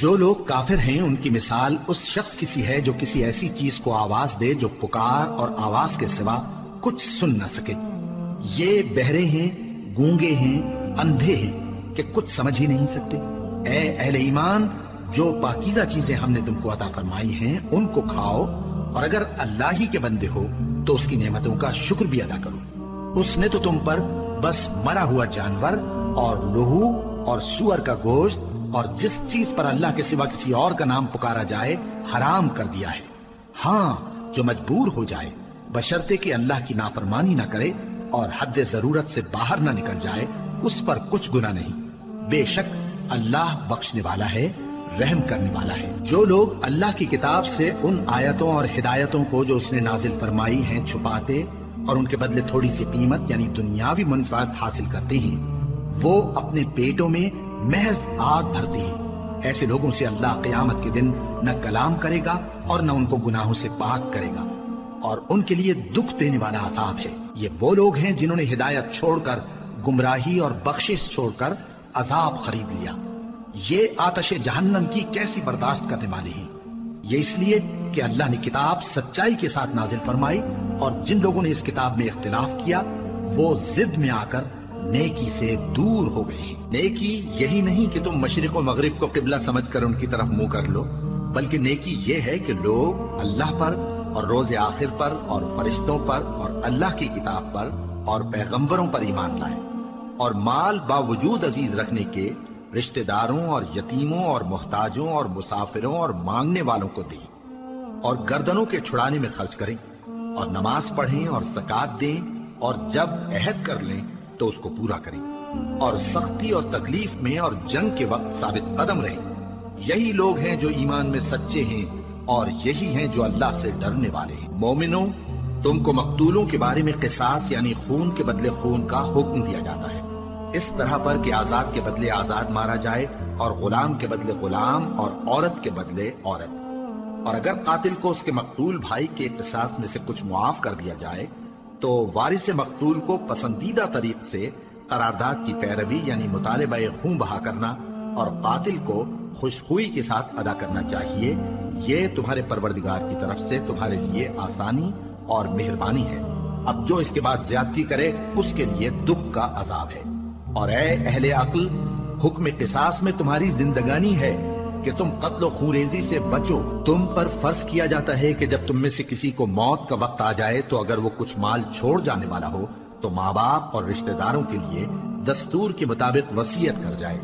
جو لوگ کافر ہیں ان کی مثال اس شخص کی سی ہے جو کسی ایسی چیز کو آواز دے جو پکار اور آواز کے سوا کچھ سن نہ سکے۔ یہ بہرے ہیں، گونگے ہیں، اندھے ہیں کہ کچھ سمجھ ہی نہیں سکتے۔ اے اہل ایمان، جو پاکیزہ چیزیں ہم نے تم کو عطا فرمائی ہیں ان کو کھاؤ، اور اگر اللہ ہی کے بندے ہو تو اس کی نعمتوں کا شکر بھی ادا کرو۔ اس نے تو تم پر بس مرا ہوا جانور اور لہو اور سور کا گوشت اور جس چیز پر اللہ کے سوا کسی اور کا نام پکارا جائے حرام کر دیا ہے۔ ہاں، جو مجبور ہو جائے بشرطے کہ اللہ کی نافرمانی نہ کرے اور حد ضرورت سے باہر نہ نکل جائے، اس پر کچھ گناہ نہیں۔ بے شک اللہ بخشنے والا ہے، رحم کرنے والا ہے۔ جو لوگ اللہ کی کتاب سے ان آیتوں اور ہدایتوں کو جو اس نے نازل فرمائی ہیں چھپاتے اور ان کے بدلے تھوڑی سی قیمت یعنی دنیاوی منفعت حاصل کرتے ہیں، وہ اپنے پیٹوں میں محض آگ بھرتے ہیں۔ ایسے لوگوں سے اللہ قیامت کے دن نہ کلام کرے گا اور نہ ان کو گناہوں سے پاک کرے گا، اور ان کے لیے دکھ دینے والا عذاب ہے۔ یہ وہ لوگ ہیں جنہوں نے ہدایت چھوڑ کر گمراہی اور بخشش چھوڑ کر عذاب خرید لیا۔ یہ آتش جہنم کی کیسی برداشت کرنے والے ہیں۔ یہ اس لیے کہ اللہ نے کتاب سچائی کے ساتھ نازل فرمائی، اور جن لوگوں نے اس کتاب میں اختلاف کیا وہ ضد میں آ کر نیکی سے دور ہو گئے ہیں۔ نیکی یہی نہیں کہ تم مشرق و مغرب کو قبلہ سمجھ کر ان کی طرف منہ کر لو، بلکہ نیکی یہ ہے کہ لوگ اللہ پر اور روز آخر پر اور فرشتوں پر اور اللہ کی کتاب پر اور پیغمبروں پر ایمان لائیں، اور مال باوجود عزیز رکھنے کے رشتہ داروں اور یتیموں اور محتاجوں اور مسافروں اور مانگنے والوں کو دیں، اور گردنوں کے چھڑانے میں خرچ کریں، اور نماز پڑھیں اور زکوٰۃ دیں، اور جب عہد کر لیں تو اس کو پورا کریں، اور سختی اور تکلیف میں اور جنگ کے وقت ثابت قدم رہیں۔ یہی لوگ ہیں جو ایمان میں سچے ہیں، اور یہی ہیں جو اللہ سے ڈرنے والے ہیں۔ مومنوں، تم کو مقتولوں کے بارے میں قصاص یعنی خون کے بدلے خون کا حکم دیا جاتا ہے، اس طرح پر کہ آزاد کے بدلے آزاد مارا جائے، اور غلام کے بدلے غلام، اور عورت کے بدلے عورت۔ اور اگر قاتل کو اس کے مقتول بھائی کے قصاص میں سے کچھ معاف کر دیا جائے تو وارث مقتول کو پسندیدہ طریق سے قرارداد کی پیروی یعنی مطالبہ خون بہا کرنا اور قاتل کو خوشخوئی کے ساتھ ادا کرنا چاہیے۔ یہ تمہارے پروردگار کی طرف سے تمہارے لیے آسانی اور مہربانی ہے۔ اب جو اس کے بعد زیادتی کرے اس کے لیے دکھ کا عذاب ہے۔ اور اے اہل عقل، حکم قصاص میں تمہاری زندگانی ہے کہ تم قتل و خونریزی سے بچو۔ تم پر فرض کیا جاتا ہے کہ جب تم میں سے کسی کو موت کا وقت آ جائے تو اگر وہ کچھ مال چھوڑ جانے والا ہو تو ماں باپ اور رشتہ داروں کے لیے دستور کے مطابق وصیت کر جائے۔